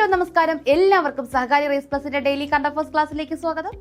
Hello നമസ്കാരം, എല്ലാവർക്കും സഹകാരി raise പ്ലസിന്റെ daily current affairs ക്ലാസ്സിലേക്ക് സ്വാഗതം.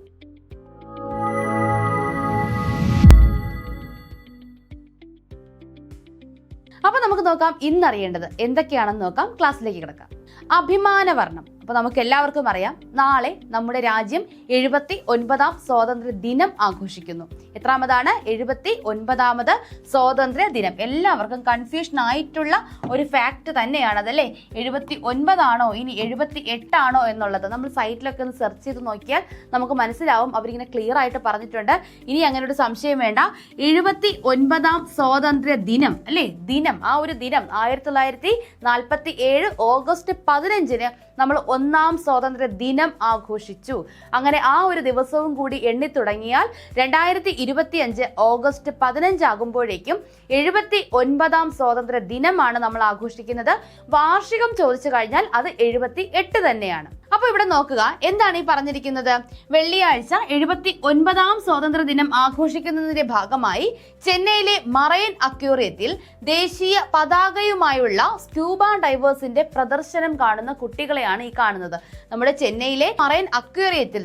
അപ്പൊ നമുക്ക് നോക്കാം ഇന്നറിയേണ്ടത് എന്തൊക്കെയാണെന്ന് നോക്കാം. ക്ലാസ്സിലേക്ക് കിടക്കാം. അഭിമാനവർണം. അപ്പൊ നമുക്ക് എല്ലാവർക്കും അറിയാം, നാളെ നമ്മുടെ രാജ്യം 79ാം സ്വാതന്ത്ര്യ ദിനം ആഘോഷിക്കുന്നു. എത്രാമതാണ്? 79ാമത് സ്വാതന്ത്ര്യ ദിനം. എല്ലാവർക്കും കൺഫ്യൂഷൻ ആയിട്ടുള്ള ഒരു ഫാക്ട് തന്നെയാണ് അതല്ലേ. 79 ആണോ ഇനി 78 ആണോ എന്നുള്ളത് നമ്മൾ സൈറ്റിലൊക്കെ ഒന്ന് സെർച്ച് ചെയ്ത് നോക്കിയാൽ നമുക്ക് മനസ്സിലാവും. അവരിങ്ങനെ ക്ലിയർ ആയിട്ട് പറഞ്ഞിട്ടുണ്ട്. ഇനി അങ്ങനെ ഒരു സംശയം വേണ്ട. 79ാം സ്വാതന്ത്ര്യ ദിനം അല്ലേ, ദിനം, ആ ഒരു ദിനം 1947 ഓഗസ്റ്റ് 15 നമ്മൾ 1ാം സ്വാതന്ത്ര്യ ദിനം ആഘോഷിച്ചു. അങ്ങനെ ആ ഒരു ദിവസവും കൂടി എണ്ണി തുടങ്ങിയാൽ 2025 ഓഗസ്റ്റ് 15 ആകുമ്പോഴേക്കും 79ാം സ്വാതന്ത്ര്യ ദിനമാണ് നമ്മൾ ആഘോഷിക്കുന്നത്. വാർഷികം ചോദിച്ചു കഴിഞ്ഞാൽ അത് 78 തന്നെയാണ്. അപ്പൊ ഇവിടെ നോക്കുക, എന്താണ് ഈ പറഞ്ഞിരിക്കുന്നത്? വെള്ളിയാഴ്ച 79ാം സ്വാതന്ത്ര്യ ദിനം ആഘോഷിക്കുന്നതിന്റെ ഭാഗമായി ചെന്നൈയിലെ മറൈൻ അക്വേറിയത്തിൽ ദേശീയ പതാകയുമായുള്ള സ്ക്യൂബ ഡൈവേഴ്സിന്റെ പ്രദർശനം കാണുന്ന കുട്ടികളെയാണ് ഈ കാണുന്നത്. നമ്മുടെ ചെന്നൈയിലെ മറൈൻ അക്വേറിയത്തിൽ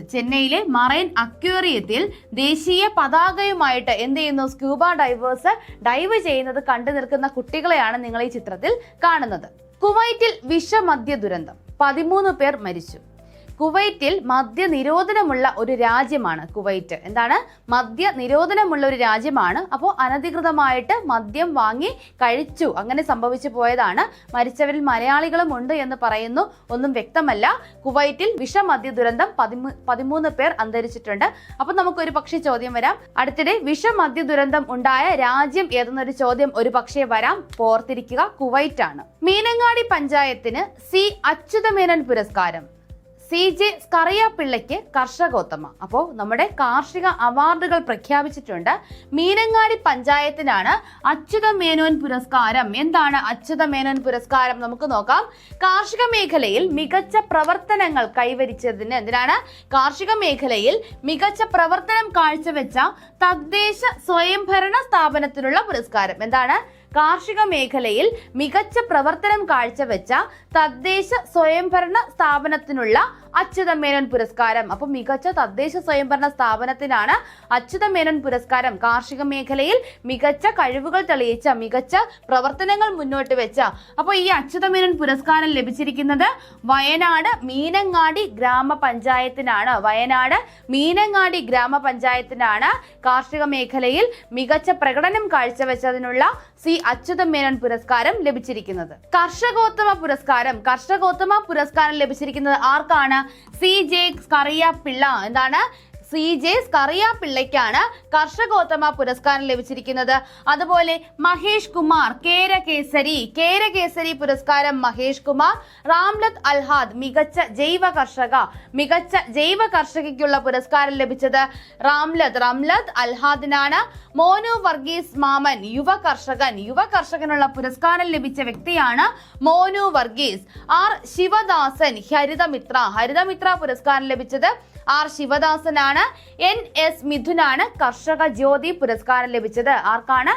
ദേശീയ പതാകയുമായിട്ട് എന്ത് ചെയ്യുന്നു? സ്ക്യൂബ ഡൈവേഴ്സ് ഡൈവ് ചെയ്യുന്നത് കണ്ടു നിൽക്കുന്ന കുട്ടികളെയാണ് നിങ്ങൾ ഈ ചിത്രത്തിൽ കാണുന്നത്. കുവൈറ്റിൽ വിഷമദ്യ ദുരന്തം, 13 പേർ മരിച്ചു. കുവൈറ്റിൽ മദ്യനിരോധനമുള്ള ഒരു രാജ്യമാണ് കുവൈറ്റ്. എന്താണ്? മദ്യനിരോധനമുള്ള ഒരു രാജ്യമാണ്. അപ്പോൾ അനധികൃതമായിട്ട് മദ്യം വാങ്ങി കഴിച്ചു, അങ്ങനെ സംഭവിച്ചു പോയതാണ്. മരിച്ചവരിൽ മലയാളികളും ഉണ്ട് എന്ന് പറയുന്നു. ഒന്നും വ്യക്തമല്ല. കുവൈറ്റിൽ വിഷമദ്യ ദുരന്തം 13 പേർ അന്തരിച്ചിട്ടുണ്ട്. അപ്പൊ നമുക്കൊരു പക്ഷേ ചോദ്യം വരാം, അടുത്തിടെ വിഷമദ്യ ദുരന്തം ഉണ്ടായ രാജ്യം ഏതെന്നൊരു ചോദ്യം ഒരു പക്ഷേ വരാം. ഓർത്തിരിക്കുക, കുവൈറ്റ് ആണ്. മീനങ്ങാടി പഞ്ചായത്തിന് സി അച്യുതമേനോൻ പുരസ്കാരം. CJ സ്കറിയാപിള്ളയ്ക്ക് കർഷകോത്തമ. അപ്പോൾ നമ്മുടെ കാർഷിക അവാർഡുകൾ പ്രഖ്യാപിച്ചിട്ടുണ്ട്. മീനങ്ങാടി പഞ്ചായത്തിനാണ് അച്യുതമേനോൻ പുരസ്കാരം. എന്താണ് അച്യുതമേനോൻ പുരസ്കാരം? നമുക്ക് നോക്കാം. കാർഷിക മേഖലയിൽ മികച്ച പ്രവർത്തനങ്ങൾ കൈവരിച്ചതിന്, എന്തിനാണ്? കാർഷിക മേഖലയിൽ മികച്ച പ്രവർത്തനം കാഴ്ചവെച്ച തദ്ദേശ സ്വയംഭരണ സ്ഥാപനത്തിനുള്ള പുരസ്കാരം. എന്താണ്? കാർഷിക മേഖലയിൽ മികച്ച പ്രവർത്തനം കാഴ്ചവെച്ച തദ്ദേശ സ്വയംഭരണ സ്ഥാപനത്തിനുള്ള അച്യുതമേനോൻ പുരസ്കാരം. അപ്പൊ മികച്ച തദ്ദേശ സ്വയംഭരണ സ്ഥാപനത്തിനാണ് അച്യുതമേനോൻ പുരസ്കാരം. കാർഷിക മേഖലയിൽ മികച്ച കഴിവുകൾ തെളിയിച്ച, മികച്ച പ്രവർത്തനങ്ങൾ മുന്നോട്ട് വെച്ച. അപ്പൊ ഈ അച്യുതമേനോൻ പുരസ്കാരം ലഭിച്ചിരിക്കുന്നത് വയനാട് മീനങ്ങാടി ഗ്രാമപഞ്ചായത്തിനാണ്. വയനാട് മീനങ്ങാടി ഗ്രാമപഞ്ചായത്തിനാണ് കാർഷിക മേഖലയിൽ മികച്ച പ്രകടനം കാഴ്ചവെച്ചതിനുള്ള സി അച്യുതമേനോൻ പുരസ്കാരം ലഭിച്ചിരിക്കുന്നത്. കർഷകോത്തമ പുരസ്കാരം ലഭിച്ചിരിക്കുന്നത് ആർക്കാണ്? CJ സ്കറിയാപിള്ള. എന്താണ്? CJ സ്കറിയാപിള്ളയ്ക്കാണ് കർഷകോത്തമ പുരസ്കാരം ലഭിച്ചിരിക്കുന്നത്. അതുപോലെ മഹേഷ് കുമാർ കേരകേസരി പുരസ്കാരം മഹേഷ് കുമാർ. റാംലത്ത് അൽഹാദ് മികച്ച ജൈവ കർഷകയ്ക്കുള്ള പുരസ്കാരം ലഭിച്ചത് റാംലത്ത് അൽഹാദിനാണ്. മോനു വർഗീസ് മാമൻ യുവ കർഷകനുള്ള പുരസ്കാരം ലഭിച്ച വ്യക്തിയാണ് മോനു വർഗീസ്. R ശിവദാസൻ ഹരിതമിത്ര പുരസ്കാരം ലഭിച്ചത് R ശിവദാസനാണ്. NS മിഥുനാണ് കർഷക ജ്യോതി പുരസ്കാരം ലഭിച്ചത്. ആർക്കാണ്?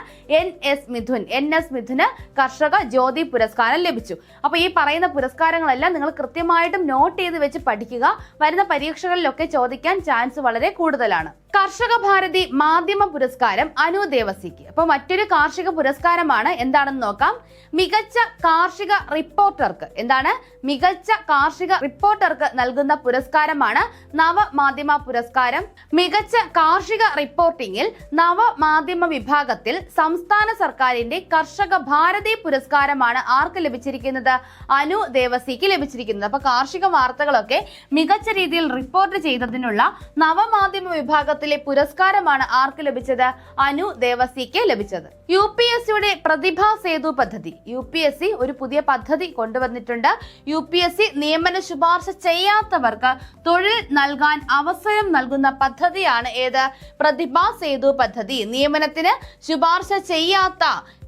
NS മിഥുന് കർഷക ജ്യോതി പുരസ്കാരം ലഭിച്ചു. അപ്പൊ ഈ പറയുന്ന പുരസ്കാരങ്ങളെല്ലാം നിങ്ങൾ കൃത്യമായിട്ടും നോട്ട് ചെയ്ത് വെച്ച് പഠിക്കുക. വരുന്ന പരീക്ഷകളിലൊക്കെ ചോദിക്കാൻ ചാൻസ് വളരെ കൂടുതലാണ്. കർഷക ഭാരതി മാധ്യമ പുരസ്കാരം അനു ദേവസിക്ക്. അപ്പൊ മറ്റൊരു കാർഷിക പുരസ്കാരമാണ്. എന്താണെന്ന് നോക്കാം. മികച്ച കാർഷിക റിപ്പോർട്ടർക്ക്. എന്താണ്? മികച്ച കാർഷിക റിപ്പോർട്ടർക്ക് നൽകുന്ന പുരസ്കാരമാണ് നവമാധ്യമ പുരസ്കാരം. മികച്ച കാർഷിക റിപ്പോർട്ടിംഗിൽ നവമാധ്യമ വിഭാഗത്തിൽ സംസ്ഥാന സർക്കാരിന്റെ കർഷക ഭാരതി പുരസ്കാരമാണ് ആർക്ക് ലഭിച്ചിരിക്കുന്നത്? അനു ദേവസിക്ക് ലഭിച്ചിരിക്കുന്നത്. അപ്പൊ കാർഷിക വാർത്തകളൊക്കെ മികച്ച രീതിയിൽ റിപ്പോർട്ട് ചെയ്തതിനുള്ള നവമാധ്യമ വിഭാഗത്തിലെ പുരസ്കാരമാണ് ആർക്ക് ലഭിച്ചത്? അനു ദേവസിക്ക് ലഭിച്ചത്. UPSCയുടെ പ്രതിഭാ സേതു പദ്ധതി. UPSC ഒരു പുതിയ പദ്ധതി കൊണ്ടുവന്നിട്ടുണ്ട്. UPSC നിയമന ശുപാർശ ചെയ്യാത്തവർക്ക് തൊഴിൽ നൽകാൻ അവസരം നൽകുന്ന പദ്ധതിയാണ് ഏത്? പ്രതിഭാ സേതു പദ്ധതി. നിയമനത്തിന് ശുപാർശ ചെയ്യാത്ത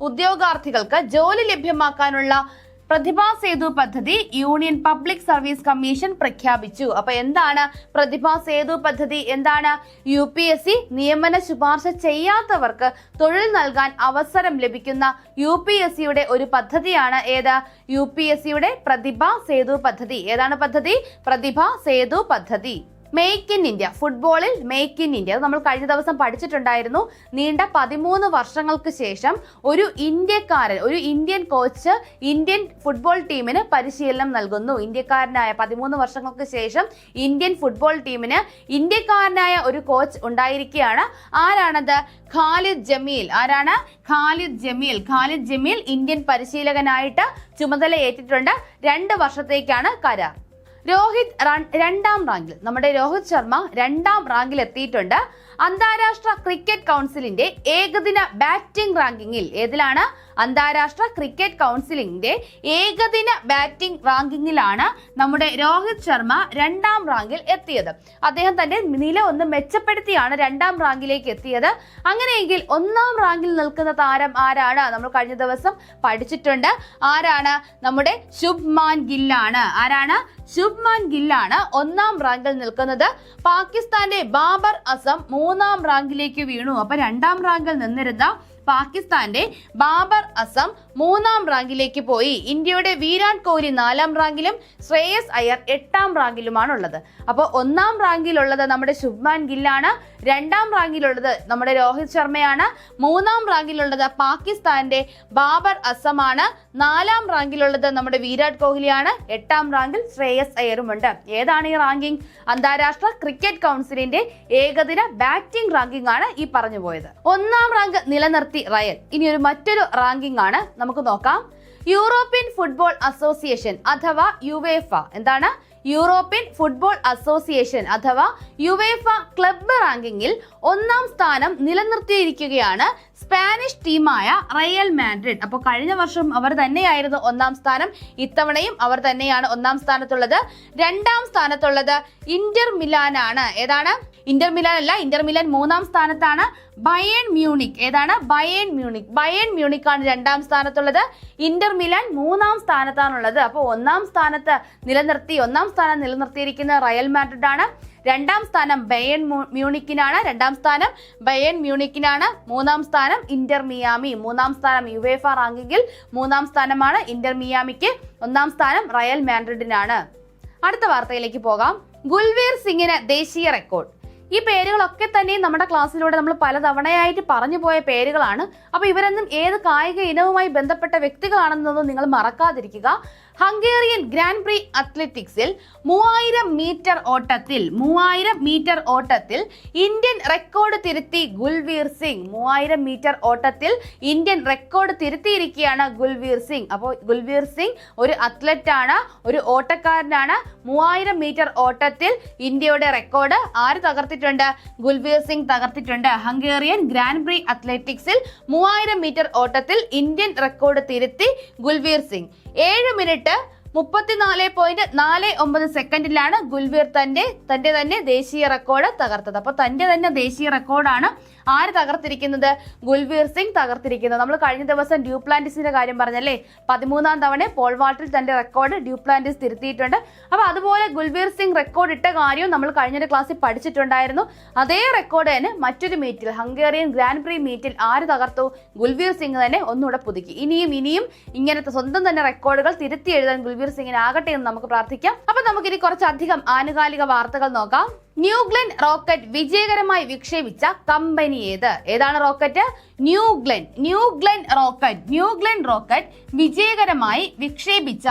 ഉദ്യോഗാർത്ഥികൾക്ക് ജോലി ലഭ്യമാക്കാനുള്ള പ്രതിഭാ സേതു പദ്ധതി യൂണിയൻ പബ്ലിക് സർവീസ് കമ്മീഷൻ പ്രഖ്യാപിച്ചു. അപ്പൊ എന്താണ് പ്രതിഭാ സേതു പദ്ധതി? എന്താണ്? UPSC നിയമന ശുപാർശ ചെയ്യാത്തവർക്ക് തൊഴിൽ നൽകാൻ അവസരം ലഭിക്കുന്ന UPSCയുടെ ഒരു പദ്ധതിയാണ് ഏത്? UPSCയുടെ പ്രതിഭാ സേതു പദ്ധതി. ഏതാണ് പദ്ധതി? പ്രതിഭാ സേതു പദ്ധതി. മേക്ക് ഇൻ ഇന്ത്യ, ഫുട്ബോളിൽ മേക്ക് ഇൻ ഇന്ത്യ, അത് നമ്മൾ കഴിഞ്ഞ ദിവസം പഠിച്ചിട്ടുണ്ടായിരുന്നു. നീണ്ട 13 വർഷങ്ങൾക്ക് ശേഷം ഒരു ഇന്ത്യക്കാരൻ, ഒരു ഇന്ത്യൻ കോച്ച് ഇന്ത്യൻ ഫുട്ബോൾ ടീമിന് പരിശീലനം നൽകുന്നു. ഇന്ത്യക്കാരനായ 13 വർഷങ്ങൾക്ക് ശേഷം ഇന്ത്യൻ ഫുട്ബോൾ ടീമിന് ഇന്ത്യക്കാരനായ ഒരു കോച്ച് ഉണ്ടായിരിക്കുകയാണ്. ആരാണത്? ഖാലിദ് ജമീൽ. ആരാണ്? ഖാലിദ് ജമീൽ. ഖാലിദ് ജമീൽ ഇന്ത്യൻ പരിശീലകനായിട്ട് ചുമതല ഏറ്റിട്ടുണ്ട്. 2 വർഷത്തേക്കാണ് കരാർ. രോഹിത് 2ാം റാങ്കിൽ, നമ്മുടെ രോഹിത് ശർമ്മ 2ാം റാങ്കിൽ എത്തിയിട്ടുണ്ട്. അന്താരാഷ്ട്ര ക്രിക്കറ്റ് കൗൺസിലിന്റെ ഏകദിന ബാറ്റിംഗ് റാങ്കിങ്ങിൽ, ഏതിലാണ്? അന്താരാഷ്ട്ര ക്രിക്കറ്റ് കൗൺസിലിന്റെ ഏകദിന ബാറ്റിംഗ് റാങ്കിങ്ങിലാണ് നമ്മുടെ രോഹിത് ശർമ്മ 2ാം റാങ്കിൽ എത്തിയത്. അദ്ദേഹം തന്റെ നില ഒന്ന് മെച്ചപ്പെടുത്തിയാണ് 2ാം റാങ്കിലേക്ക് എത്തിയത്. അങ്ങനെയെങ്കിൽ 1ാം റാങ്കിൽ നിൽക്കുന്ന താരം ആരാണ്? നമ്മൾ കഴിഞ്ഞ ദിവസം പഠിച്ചിട്ടുണ്ട്. ആരാണ്? നമ്മുടെ ശുഭ്മാൻ ഗില്ലാണ്. ആരാണ്? ശുഭ്മാൻ ഗില്ലാണ് 1ാം റാങ്കിൽ നിൽക്കുന്നത്. പാകിസ്ഥാന്റെ ബാബർ അസം 3ാം റാങ്കിലേക്ക് വീണു. അപ്പൊ 2ാം റാങ്കിൽ നിന്നിരുന്ന പാകിസ്ഥാന്റെ ബാബർ അസം 3ാം റാങ്കിലേക്ക് പോയി. ഇന്ത്യയുടെ വിരാട് കോഹ്ലി 4ാം റാങ്കിലും ശ്രേയസ് അയ്യർ 8ാം റാങ്കിലുമാണ് ഉള്ളത്. അപ്പോൾ 1ാം റാങ്കിലുള്ളത് നമ്മുടെ ശുഭ്മാൻ ഗില്ലാണ്, 2ാം റാങ്കിലുള്ളത് നമ്മുടെ രോഹിത് ശർമ്മയാണ്, 3ാം റാങ്കിലുള്ളത് പാകിസ്ഥാന്റെ ബാബർ അസമാണ്, 4ാം റാങ്കിലുള്ളത് നമ്മുടെ വിരാട് കോഹ്ലിയാണ്, 8ാം റാങ്കിൽ ശ്രേയസ് അയ്യറുമുണ്ട്. ഏതാണ് ഈ റാങ്കിംഗ്? അന്താരാഷ്ട്ര ക്രിക്കറ്റ് കൗൺസിലിന്റെ ഏകദിന ബാറ്റിംഗ് റാങ്കിംഗ് ആണ് ഈ പറഞ്ഞു പോയത്. 1ാം റാങ്ക് നിലനിർത്തി റയൽ. ഇനി മറ്റൊരു റാങ്കിംഗ് ആണ്, നമുക്ക് നോക്കാം. യൂറോപ്യൻ ഫുട്ബോൾ അസോസിയേഷൻ അഥവാ യുവേഫ. എന്താണ്? യൂറോപ്യൻ ഫുട്ബോൾ അസോസിയേഷൻ അഥവാ യുവേഫ ക്ലബ്ബ് റാങ്കിങ്ങിൽ 1ാം സ്ഥാനം നിലനിർത്തിയിരിക്കുകയാണ് സ്പാനിഷ് ടീമായ റയൽ മാഡ്രിഡ്. അപ്പോൾ കഴിഞ്ഞ വർഷം അവർ തന്നെയായിരുന്നു 1ാം സ്ഥാനം, ഇത്തവണയും അവർ തന്നെയാണ് 1ാം സ്ഥാനത്തുള്ളത്. 2ാം സ്ഥാനത്തുള്ളത് ഇന്റർ മിലാൻ ആണ്. ഏതാണ്? ഇന്റർ മിലാൻ അല്ല, ഇന്റർ മിലാൻ 3ാം സ്ഥാനത്താണ്. Bayern Munich. ഏതാണ്? Bayern Munich. ബയേൺ മ്യൂണിക് ആണ് 2ാം സ്ഥാനത്തുള്ളത്. Inter Milan 3ാം സ്ഥാനത്താണുള്ളത്. അപ്പോൾ 1ാം സ്ഥാനം നിലനിർത്തിയിരിക്കുന്ന റയൽ മാഡ്രിഡ് ആണ്. 2ാം സ്ഥാനം ബയേൺ മ്യൂണിക്കിനാണ്. 2ാം സ്ഥാനം ബയേൺ മ്യൂണിക്കിനാണ്. 3ാം സ്ഥാനം ഇന്റർ മിയാമി. 3ാം സ്ഥാനം യുവേഫ റാങ്കിങ്ങിൽ 3ാം സ്ഥാനമാണ് ഇന്റർ മിയാമിക്ക്. 1ാം സ്ഥാനം റയൽ മാഡ്രിഡിനാണ്. അടുത്ത വാർത്തയിലേക്ക് പോകാം. ഗുൽവീർ സിംഗിന് ദേശീയ റെക്കോർഡ്. ഈ പേരുകളൊക്കെ തന്നെ നമ്മുടെ ക്ലാസ്സിലൂടെ നമ്മൾ പലതവണയായിട്ട് പറഞ്ഞു പോയ പേരുകളാണ്. അപ്പൊ ഇവരൊന്നും ഏത് കായിക ഇനവുമായി ബന്ധപ്പെട്ട വ്യക്തികളാണെന്നൊന്നും നിങ്ങൾ മറക്കാതിരിക്കുക. ഹംഗേറിയൻ ഗ്രാൻഡ് പ്രീ അത്ലറ്റിക്സിൽ 3000 മീറ്റർ ഓട്ടത്തിൽ ഇന്ത്യൻ റെക്കോർഡ് തിരുത്തി ഗുൽവീർ സിംഗ്. 3000 മീറ്റർ ഓട്ടത്തിൽ ഇന്ത്യൻ റെക്കോർഡ് തിരുത്തിയിരിക്കുകയാണ് ഗുൽവീർ സിംഗ്. അപ്പോൾ ഗുൽവീർ സിംഗ് ഒരു അത്ലറ്റ് ആണ്, ഒരു ഓട്ടക്കാരനാണ്. 3000 മീറ്റർ ഓട്ടത്തിൽ ഇന്ത്യയുടെ റെക്കോർഡ് ആര് തകർത്തിട്ടുണ്ട്? ഗുൽവീർ സിംഗ് തകർത്തിട്ടുണ്ട്. ഹംഗേറിയൻ ഗ്രാൻഡ് പ്രീ അത്ലറ്റിക്സിൽ 3000 മീറ്റർ ഓട്ടത്തിൽ ഇന്ത്യൻ റെക്കോർഡ് തിരുത്തി ഗുൽവീർ സിംഗ്. 7 മിനിറ്റ് 34.49 സെക്കൻഡിലാണ് ഗുൽവീർ തന്റെ തന്നെ ദേശീയ റെക്കോർഡ് തകർത്തത്. അപ്പോൾ തന്റെ തന്നെ ദേശീയ റെക്കോർഡാണ് ആര് തകർത്തിരിക്കുന്നത്? ഗുൽവീർ സിംഗ് തകർത്തിരിക്കുന്നത്. നമ്മൾ കഴിഞ്ഞ ദിവസം ഡ്യൂപ്ലാന്റിസിന്റെ കാര്യം പറഞ്ഞല്ലേ, 13ാം തവണ പോൾ വാൾട്ടിൽ തന്റെ റെക്കോർഡ് ഡ്യൂപ്ലാന്റിസ് തിരുത്തിയിട്ടുണ്ട്. അപ്പോൾ അതുപോലെ ഗുൽവീർ സിംഗ് റെക്കോർഡ് ഇട്ട കാര്യവും നമ്മൾ കഴിഞ്ഞൊരു ക്ലാസ്സിൽ പഠിച്ചിട്ടുണ്ടായിരുന്നു. അതേ റെക്കോർഡ് തന്നെ മറ്റൊരു മീറ്റിൽ, ഹംഗേറിയൻ ഗ്രാൻഡ് പ്രീ മീറ്റിൽ ആര് തകർത്തു? ഗുൽവീർ സിംഗ് തന്നെ ഒന്നുകൂടെ പുതുക്കി. ഇനിയും ഇങ്ങനത്തെ സ്വന്തം തന്നെ റെക്കോർഡുകൾ തിരുത്തി എഴുതാൻ ഗുൽവീർ സിംഗിന് ആകട്ടെ എന്ന് നമുക്ക് പ്രാർത്ഥിക്കാം. അപ്പൊ നമുക്കിനി കുറച്ചധികം ആനുകാലിക വാർത്തകൾ നോക്കാം. ന്യൂ ഗ്ലെൻ റോക്കറ്റ് വിജയകരമായി വിക്ഷേപിച്ച കമ്പനി ഏത്? ഏതാണ് റോക്കറ്റ്? ന്യൂ ഗ്ലെൻ റോക്കറ്റ് വിജയകരമായി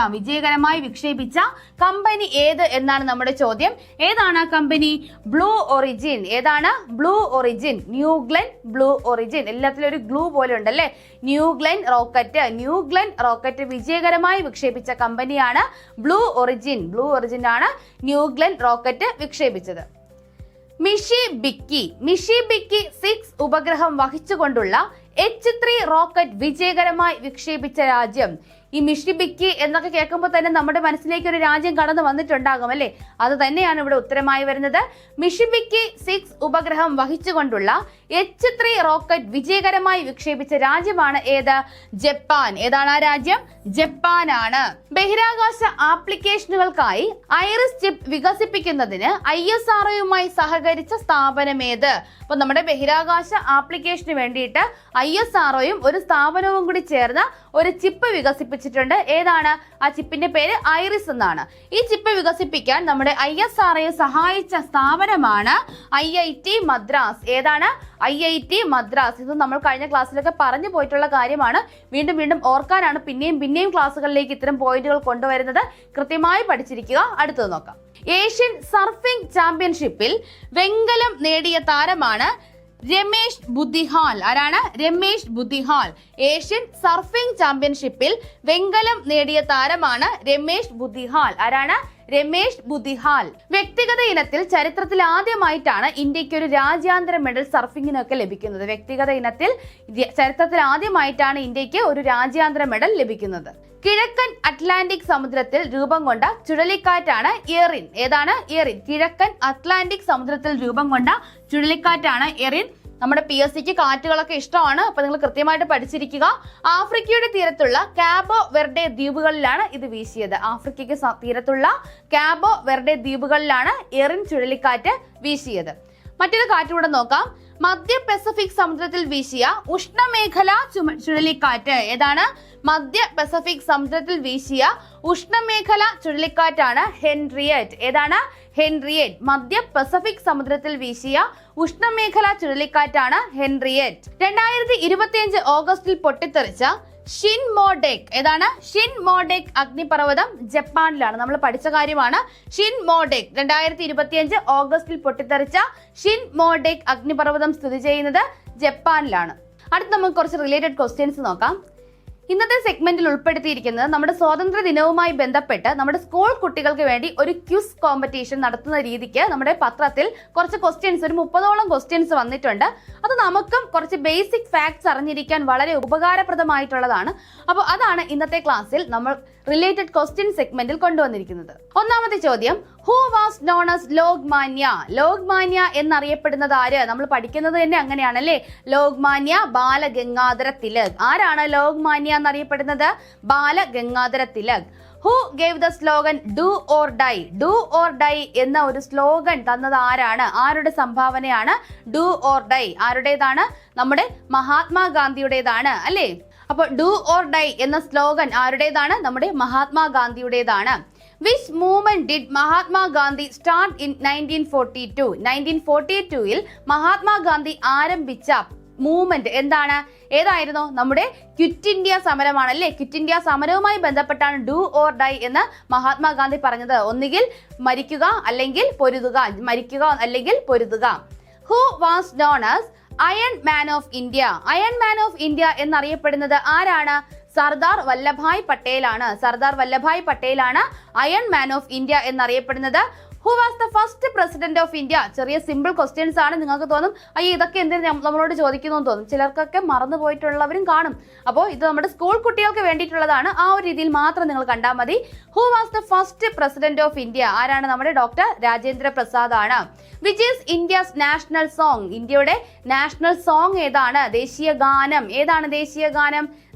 വിക്ഷേപിച്ച കമ്പനി ഏത് എന്നാണ് നമ്മുടെ ചോദ്യം. ഏതാണ് കമ്പനി? Blue Origin. ഏതാണ്? Blue Origin. New Glenn Blue Origin. എല്ലാത്തിലും ഒരു ഗ്ലൂ പോലെ ഉണ്ടല്ലേ. ന്യൂ ഗ്ലെൻ റോക്കറ്റ് വിജയകരമായി വിക്ഷേപിച്ച കമ്പനിയാണ് ബ്ലൂ ഒറിജിൻ ആണ് ന്യൂ ഗ്ലെൻ റോക്കറ്റ് വിക്ഷേപിച്ചത്. മിഷിബിക്കി 6 ഉപഗ്രഹം വഹിച്ചുകൊണ്ടുള്ള H3 റോക്കറ്റ് വിജയകരമായി വിക്ഷേപിച്ച രാജ്യം ഈ മിഷിബിക്കി എന്നൊക്കെ കേൾക്കുമ്പോൾ തന്നെ നമ്മുടെ മനസ്സിലേക്ക് ഒരു രാജ്യം കടന്നു വന്നിട്ടുണ്ടാകും അല്ലെ? അത് തന്നെയാണ് ഇവിടെ ഉത്തരമായി വരുന്നത്. മിഷിബിക്കി 6 ഉപഗ്രഹം വഹിച്ചുകൊണ്ടുള്ള H3 റോക്കറ്റ് വിജയകരമായി വിക്ഷേപിച്ച രാജ്യമാണ് ഏത്? ജപ്പാൻ. ഏതാണ് ആ രാജ്യം? ജപ്പാനാണ്. ബഹിരാകാശ ആപ്ലിക്കേഷനുകൾക്കായി ഐറിസ് ചിപ്പ് വികസിപ്പിക്കുന്നതിന് ISROയുമായി സഹകരിച്ച സ്ഥാപനം ഏത്? അപ്പൊ നമ്മുടെ ബഹിരാകാശ ആപ്ലിക്കേഷന് വേണ്ടിയിട്ട് ISROയും ഒരു സ്ഥാപനവും കൂടി ചേർന്ന് ഒരു ചിപ്പ് വികസിപ്പിച്ചിട്ടുണ്ട്. ഏതാണ് ആ ചിപ്പിന്റെ പേര്? ഐറിസ് എന്നാണ്. ഈ ചിപ്പ് വികസിപ്പിക്കാൻ നമ്മുടെ ISROയെ സഹായിച്ച സ്ഥാപനമാണ് IIT മദ്രാസ്. ഏതാണ്? IIT മദ്രാസ്. ഇത് നമ്മൾ കഴിഞ്ഞ ക്ലാസ്സിലൊക്കെ പറഞ്ഞു പോയിട്ടുള്ള കാര്യമാണ്. വീണ്ടും വീണ്ടും ഓർക്കാനാണ് പിന്നെയും ക്ലാസ്സുകളിലേക്ക് ഇത്തരം പോയിന്റുകൾ കൊണ്ടുവരുന്നത്. കൃത്യമായി പഠിച്ചിരിക്കുക. അടുത്തത് നോക്കാം. ഏഷ്യൻ സർഫിംഗ് ചാമ്പ്യൻഷിപ്പിൽ വെങ്കലം നേടിയ താരമാണ് രമേഷ് ബുദ്ധിഹാൽ. ആരാണ്? രമേഷ് ബുദ്ധിഹാൽ. ഏഷ്യൻ സർഫിംഗ് ചാമ്പ്യൻഷിപ്പിൽ വെങ്കലം നേടിയ താരമാണ് രമേഷ് ബുദ്ധിഹാൽ. ആരാണ്? രമേഷ് ബുദ്ധിഹാൽ. വ്യക്തിഗത ഇനത്തിൽ ചരിത്രത്തിൽ ആദ്യമായിട്ടാണ് ഇന്ത്യക്ക് ഒരു രാജ്യാന്തര മെഡൽ സർഫിങ്ങിനൊക്കെ ലഭിക്കുന്നത്. വ്യക്തിഗത ഇനത്തിൽ ചരിത്രത്തിൽ ആദ്യമായിട്ടാണ് ഇന്ത്യക്ക് ഒരു രാജ്യാന്തര മെഡൽ ലഭിക്കുന്നത്. കിഴക്കൻ അറ്റ്ലാന്റിക് സമുദ്രത്തിൽ രൂപം കൊണ്ട ചുഴലിക്കാറ്റാണ് എറിൻ. ഏതാണ്? എറിൻ. കിഴക്കൻ അറ്റ്ലാന്റിക് സമുദ്രത്തിൽ രൂപം കൊണ്ട ചുഴലിക്കാറ്റാണ് എറിൻ. നമ്മുടെ PSCക്ക് കാറ്റുകളൊക്കെ ഇഷ്ടമാണ്. അപ്പൊ നിങ്ങൾ കൃത്യമായിട്ട് പഠിച്ചിരിക്കുക. ആഫ്രിക്കയുടെ തീരത്തുള്ള കാബോ വെർഡെ ദ്വീപുകളിലാണ് ഇത് വീശിയത്. ആഫ്രിക്കയ്ക്ക് തീരത്തുള്ള കാബോ വെർഡെ ദ്വീപുകളിലാണ് എറിൻ ചുഴലിക്കാറ്റ് വീശിയത്. മറ്റൊരു കാറ്റ് കൂടെ നോക്കാം. മധ്യ പസഫിക് സമുദ്രത്തിൽ വീശിയ ഉഷ്ണമേഖലാ ചുഴലിക്കാറ്റ്. ഏതാണ്? മധ്യ പസഫിക് സമുദ്രത്തിൽ വീശിയ ഉഷ്ണമേഖല ചുഴലിക്കാറ്റാണ് ഹെൻറിയറ്റ്. ഏതാണ്? ഹെൻറിയറ്റ്. മധ്യ പസഫിക് സമുദ്രത്തിൽ വീശിയ ഉഷ്ണമേഖല ചുഴലിക്കാറ്റാണ് ഹെൻറിയറ്റ്. 2025 ഓഗസ്റ്റിൽ പൊട്ടിത്തെറിച്ച ഷിൻമോഡെക്. ഏതാണ്? ഷിൻമോഡെക് അഗ്നിപർവ്വതം ജപ്പാനിലാണ്. നമ്മൾ പഠിച്ച കാര്യമാണ്. ഷിൻമോഡെക് 2025 ഓഗസ്റ്റിൽ പൊട്ടിത്തെറിച്ച ഷിൻമോഡെക് അഗ്നിപർവ്വതം സ്ഥിതി ചെയ്യുന്നത് ജപ്പാനിലാണ്. അടുത്ത് നമുക്ക് കുറച്ച് റിലേറ്റഡ് ക്വസ്റ്റ്യൻസ് നോക്കാം. ഇന്നത്തെ സെഗ്മെന്റിൽ ഉൾപ്പെടുത്തിയിരിക്കുന്നത് നമ്മുടെ സ്വാതന്ത്ര്യ ദിനവുമായി ബന്ധപ്പെട്ട് നമ്മുടെ സ്കൂൾ കുട്ടികൾക്ക് വേണ്ടി ഒരു ക്വിസ് കോമ്പറ്റീഷൻ നടത്തുന്ന രീതിക്ക് നമ്മുടെ പത്രത്തിൽ കുറച്ച് ക്വസ്റ്റ്യൻസ്, ഒരു 30ഓളം ക്വസ്റ്റ്യൻസ് വന്നിട്ടുണ്ട്. അത് നമുക്കും കുറച്ച് ബേസിക് ഫാക്ട്സ് അറിഞ്ഞിരിക്കാൻ വളരെ ഉപകാരപ്രദമായിട്ടുള്ളതാണ്. അപ്പോൾ അതാണ് ഇന്നത്തെ ക്ലാസ്സിൽ നമ്മൾ റിലേറ്റഡ് ക്വസ്റ്റ്യൻ സെഗ്മെന്റിൽ കൊണ്ടുവന്നിരിക്കുന്നത്. ഒന്നാമത്തെ ചോദ്യം, who was known as Lokmanya? Lokmanya എന്നറിയപ്പെടുന്നത് ആര്? നമ്മൾ പഠിക്കുന്നത് തന്നെ അങ്ങനെയാണല്ലേ. ലോക്മാന്യ ബാലഗംഗാധര തിലക്. ആരാണ് ലോക്മാന്യ എന്നറിയപ്പെടുന്നത്? Balagangadhara Tilak. Who gave the slogan do or dye? Do or die എന്ന ഒരു സ്ലോഗൻ തന്നത് ആരാണ്? ആരുടെ സംഭാവനയാണ് ഡു ഓർ ഡൈ? ആരുടേതാണ്? നമ്മുടെ മഹാത്മാഗാന്ധിയുടേതാണ് അല്ലേ. അപ്പോൾ ഡു ഓർ ഡൈ എന്ന സ്ലോഗൻ ആരുടേതാണ്? നമ്മുടെ മഹാത്മാഗാന്ധിയുടേതാണ്. Which movement did Mahatma Gandhi start in 1942? 1942 Mahatma Gandhi ആരംഭിച്ച മൂവ്മെന്റ് എന്താണ്? ഏതായിരുന്നു? നമ്മുടെ ക്വിറ്റ് ഇന്ത്യ സമരമാണല്ലേ. ക്വിറ്റ് ഇന്ത്യ സമരവുമായി ബന്ധപ്പെട്ടാണ് ഡു ഓർ ഡൈ എന്ന് മഹാത്മാഗാന്ധി പറഞ്ഞത്. ഒന്നുകിൽ മരിക്കുക അല്ലെങ്കിൽ പൊരുതുക, മരിക്കുക അല്ലെങ്കിൽ പൊരുതുക. Who was known as iron man of India? Iron man of India എന്നറിയപ്പെടുന്നത് ആരാണ്? സർദാർ വല്ലഭായ് പട്ടേൽ ആണ്. സർദാർ വല്ലഭായ് പട്ടേൽ ആണ് അയൺ മാൻ ഓഫ് ഇന്ത്യ എന്നറിയപ്പെടുന്നത്. Who was the first president of India? ചെറിയ സിമ്പിൾ ക്വസ്റ്റ്യൻസ് ആണ്. നിങ്ങൾക്ക് തോന്നും അയ്യോ ഇതൊക്കെ എന്തിനാ നമ്മളോട് ചോദിക്കുന്നു തോന്നും. ചിലർക്കൊക്കെ മറന്നു പോയിട്ടുള്ളവരും കാണും. അപ്പോൾ ഇത് നമ്മുടെ സ്കൂൾ കുട്ടികൾക്ക് വേണ്ടിയിട്ടുള്ളതാണ്. ആ ഒരു രീതിയിൽ മാത്രം നിങ്ങൾ കണ്ടാൽ മതി. Who was the first president of India? ആരാണ്? നമ്മുടെ ഡോക്ടർ രാജേന്ദ്ര പ്രസാദ് ആണ്. Which is India's national song? ഇന്ത്യയുടെ നാഷണൽ സോങ് ഏതാണ്? ദേശീയ ഗാനം ഏതാണ്?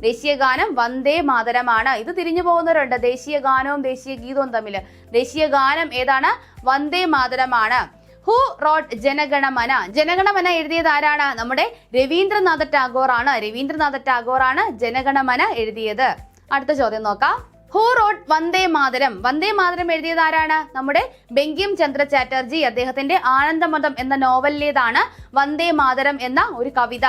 ദേശീയ ഗാനം വന്ദേ മാതരമാണ്. ഇത് തിരിഞ്ഞു പോകുന്നവരുണ്ട്, ദേശീയ ഗാനവും ദേശീയ ഗീതവും തമ്മിൽ. ദേശീയ ഗാനം ഏതാണ്? വന്ദേ മാതരമാണ്. Who wrote Janaganamana? ജനഗണമന എഴുതിയത് ആരാണ്? നമ്മുടെ രവീന്ദ്രനാഥ ടാഗോർ ആണ്. രവീന്ദ്രനാഥ ടാഗോർ ആണ് ജനഗണമന എഴുതിയത്. അടുത്ത ചോദ്യം നോക്കാം. Who rote Vande Mataram? വന്ദേ മാതരം എഴുതിയത് ആരാണ്? നമ്മുടെ ബങ്കിം ചന്ദ്ര ചാറ്റർജി. അദ്ദേഹത്തിന്റെ ആനന്ദമതം എന്ന നോവലിലേതാണ് വന്ദേ മാതരം എന്ന ഒരു കവിത.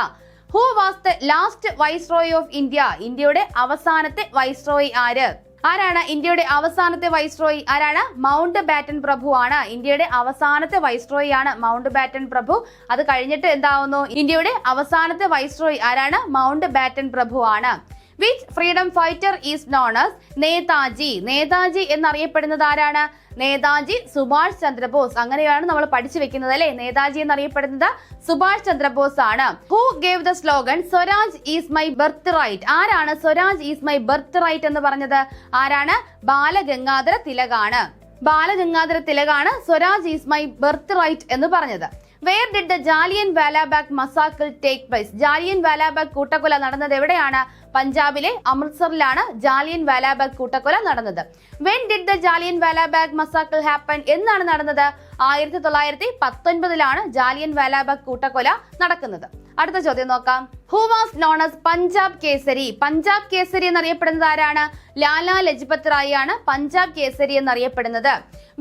Who was the last viceroy of India? ഇന്ത്യയുടെ അവസാനത്തെ വൈസ്രോയ് ആര്? ആരാണ് ഇന്ത്യയുടെ അവസാനത്തെ വൈസ്രോയ്? ആരാണ്? മൗണ്ട് ബാറ്റൻ പ്രഭു ആണ്. ഇന്ത്യയുടെ അവസാനത്തെ വൈസ്രോയ് ആണ് മൗണ്ട് ബാറ്റൻ പ്രഭു. അത് കഴിഞ്ഞിട്ട് എന്താവുന്നു? ഇന്ത്യയുടെ അവസാനത്തെ വൈസ്രോയ് ആരാണ്? മൗണ്ട് ബാറ്റൻ പ്രഭു ആണ്. Which freedom fighter is known as Netaji? Netaji എന്നറിയപ്പെടുന്നത് ആരാണ്? നേതാജി സുഭാഷ് ചന്ദ്രബോസ്. അങ്ങനെയാണ് നമ്മൾ പഠിച്ചു വെക്കുന്നത് അല്ലെ. നേതാജി എന്നറിയപ്പെടുന്നത് സുഭാഷ് ചന്ദ്രബോസ് ആണ്. Who gave the slogan Swaraj is my birthright? ആരാണ് Swaraj is my birthright എന്ന് പറഞ്ഞത്? ആരാണ്? ബാലഗംഗാധര തിലകാണ്. ബാലഗംഗാധര തിലകാണ് Swaraj is my birthright എന്ന് പറഞ്ഞത്. Where did the Jallianwala Bagh massacre take place? Jallianwala Bagh കൂട്ടക്കൊല നടന്നത് എവിടെയാണ്? പഞ്ചാബിലെ അമൃത്സറിലാണ് ജാലിയൻവാല ബാഗ് കൂട്ടക്കൊല നടന്നത്. When did the Jallianwala Bagh massacre happen? എന്നാണ് നടന്നത്? 1919 ജാലിയൻവാല ബാഗ് കൂട്ടക്കൊല നടക്കുന്നത്. അടുത്ത ചോദ്യം നോക്കാം. Who was known as Punjab Kesari? Punjab Kesari എന്നറിയപ്പെടുന്നത് ആരാണ്? ലാലാ ലജ്പത് റായ് ആണ് പഞ്ചാബ് കേസരി എന്നറിയപ്പെടുന്നത്.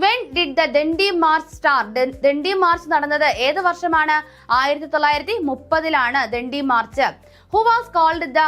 When did the Dandi March start? Dandi March നടന്നത് ഏത് വർഷമാണ്? 1930 Dandi March. Who was called the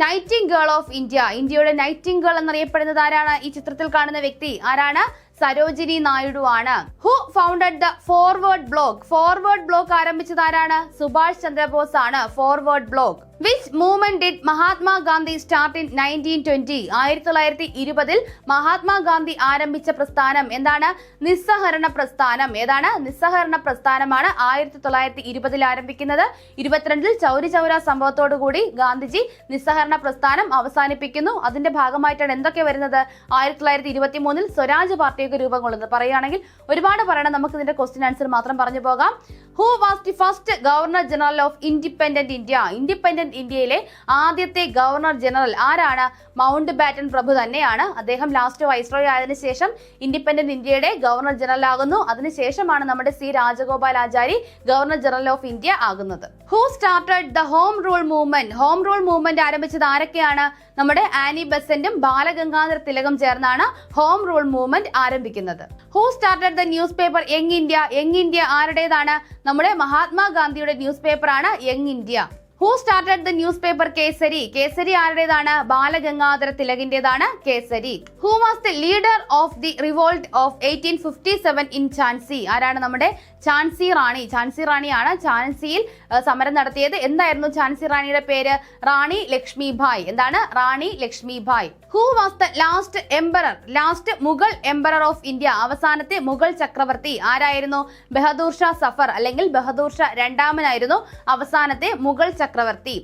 Nightingale of India? ഇന്ത്യയുടെ നൈറ്റിംഗേൾ എന്നറിയപ്പെടുന്നത് ആരാണ്? ഈ ചിത്രത്തിൽ കാണുന്ന വ്യക്തി ആരാണ്? സരോജിനി നായിഡു ആണ്. Who founded the forward block? Forward block ആരംഭിച്ചത് ആരാണ്? സുഭാഷ് ചന്ദ്രബോസ് ആണ് forward block. Which movement did Mahatma Gandhi start in 1920? 1920 Mahatma Gandhi ആരംഭിച്ച പ്രസ്ഥാനം എന്താണ്? നിസ്സഹരണ പ്രസ്ഥാനം. ഏതാണ്? നിസ്സഹരണ പ്രസ്ഥാനമാണ് 1920 ആരംഭിക്കുന്നത്. 22 ചൗരി ചൗര സംഭവത്തോടുകൂടി ഗാന്ധിജി നിസ്സഹരണ പ്രസ്ഥാനം അവസാനിപ്പിക്കുന്നു. അതിന്റെ ഭാഗമായിട്ടാണ് എന്തൊക്കെ വരുന്നത്? 1923 സ്വരാജ് പാർട്ടിയൊക്കെ രൂപം കൊള്ളുന്നത്. പറയുകയാണെങ്കിൽ ഒരുപാട് പറയണം, നമുക്ക് ഇതിന്റെ ക്വസ്റ്റ്യൻ ആൻസർ മാത്രം പറഞ്ഞു പോകാം. Who was the first governor general of independent India? Independent ഇന്ത്യയിലെ ആദ്യത്തെ ഗവർണർ ജനറൽ ആരാണ്? മൗണ്ട് ബാറ്റൻ പ്രഭു തന്നെയാണ്. അദ്ദേഹം ലാസ്റ്റ് വൈസ്രോയി ആയതിനു ശേഷം ഇൻഡിപെൻഡന്റ് ഇന്ത്യയുടെ ഗവർണർ ജനറൽ ആകുന്നു. അതിനുശേഷമാണ് നമ്മുടെ C Rajagopalachari governor general of India ആകുന്നത്. Who started the home rule movement? Home rule movement ആരംഭിച്ചത് ആരൊക്കെയാണ്? നമ്മുടെ ആനി ബെസന്റും ബാലഗംഗാധര തിലകും ചേർന്നാണ് ഹോം റൂൾ മൂവ്മെന്റ് ആരംഭിക്കുന്നത്. Who started the newspaper Young India? Young India ആരുടേതാണ്? നമ്മുടെ മഹാത്മാഗാന്ധിയുടെ ന്യൂസ് പേപ്പർ ആണ് Young India. Who started the newspaper Kesari? Kesari ആരുടേതാണ്? ബാലഗംഗാധര തിലകിന്റേതാണ് Kesari. Who was the leader of the revolt of 1857 in Jhansi? ആരാണ്? നമ്മുടെ ഝാൻസി റാണി. ഝാൻസി റാണിയാണ് ഝാൻസിയിൽ സമരം നടത്തിയത്. എന്തായിരുന്നു ഝാൻസി റാണിയുടെ പേര്? റാണി ലക്ഷ്മിഭായ്. എന്താണ്? Rani Lakshmibai. Who was the last emperor? Last Mughal emperor of India? അവസാനത്തെ മുഗൾ ചക്രവർത്തി ആരായിരുന്നു? ബഹദൂർ ഷാ സഫർ അല്ലെങ്കിൽ ബഹദൂർ ഷാ രണ്ടാമനായിരുന്നു അവസാനത്തെ മുഗൾ ചക്രവർത്തി.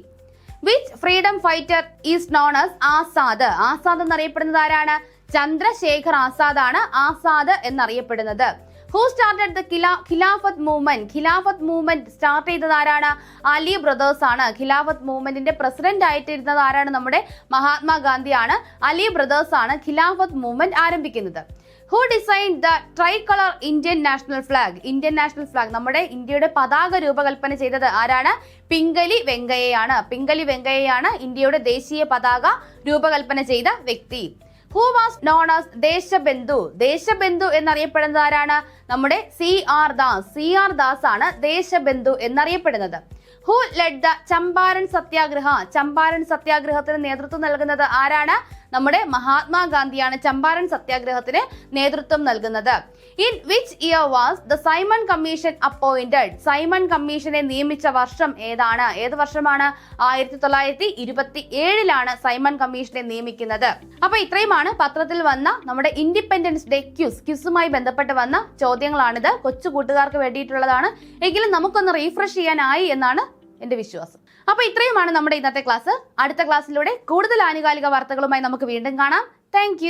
Which freedom fighter is known as Azad? Azad എന്നറിയപ്പെടുന്നത് ആരാണ്? ചന്ദ്രശേഖർ ആസാദ് ആണ് ആസാദ് എന്നറിയപ്പെടുന്നത്. Who started the Khilafat movement? Khilafat movement start ചെയ്തത് ആരാണ്? അലി ബ്രദേഴ്സ് ആണ്. ഖിലാഫത്ത് മൂവ്മെന്റിന്റെ പ്രസിഡന്റ് ആയിട്ടിരുന്നത് ആരാണ്? നമ്മുടെ മഹാത്മാഗാന്ധിയാണ്. അലി ബ്രദേഴ്സ് ആണ് ഖിലാഫത്ത് മൂവ്മെന്റ് ആരംഭിക്കുന്നത്. Who designed the tricolour Indian national flag? Indian national flag നമ്മുടെ ഇന്ത്യയുടെ പതാക രൂപകൽപ്പന ചെയ്തത് ആരാണ്? പിംഗലി വെങ്കയ്യയാണ്. പിംഗലി വെങ്കയ്യയാണ് ഇന്ത്യയുടെ ദേശീയ പതാക രൂപകൽപ്പന ചെയ്ത വ്യക്തി. Who was known as Deshbandhu? Deshbandhu എന്നറിയപ്പെടുന്നത് ആരാണ്? നമ്മുടെ CR ദാസ്. CR ദാസ് ആണ് ദേശബന്ധു എന്നറിയപ്പെടുന്നത്. ഹു ലെഡ് ദ ചമ്പാരൻ സത്യാഗ്രഹ? ചമ്പാരൻ സത്യാഗ്രഹത്തിന് നേതൃത്വം നൽകുന്നത് ആരാണ്? നമ്മുടെ മഹാത്മാഗാന്ധിയാണ് ചമ്പാരൻ സത്യാഗ്രഹത്തിന് നേതൃത്വം നൽകുന്നത്. In which year was the Simon commission appointed? Simon കമ്മീഷനെ നിയമിച്ച വർഷം ഏതാണ്? ഏത് വർഷമാണ്? 1927 സൈമൺ കമ്മീഷനെ നിയമിക്കുന്നത്. അപ്പൊ ഇത്രയുമാണ് പത്രത്തിൽ വന്ന നമ്മുടെ ഇൻഡിപെൻഡൻസ് ഡേ ക്വിസുമായി ബന്ധപ്പെട്ട് വന്ന ചോദ്യങ്ങളാണിത്. കൊച്ചു കൂട്ടുകാർക്ക് വേണ്ടിയിട്ടുള്ളതാണ്. എങ്കിലും നമുക്കൊന്ന് റീഫ്രഷ് ചെയ്യാനായി എന്നാണ് എന്റെ വിശ്വാസം. അപ്പൊ ഇത്രയുമാണ് നമ്മുടെ ഇന്നത്തെ ക്ലാസ്. അടുത്ത ക്ലാസ്സിലൂടെ കൂടുതൽ ആനുകാലിക വാർത്തകളുമായി നമുക്ക് വീണ്ടും കാണാം. താങ്ക്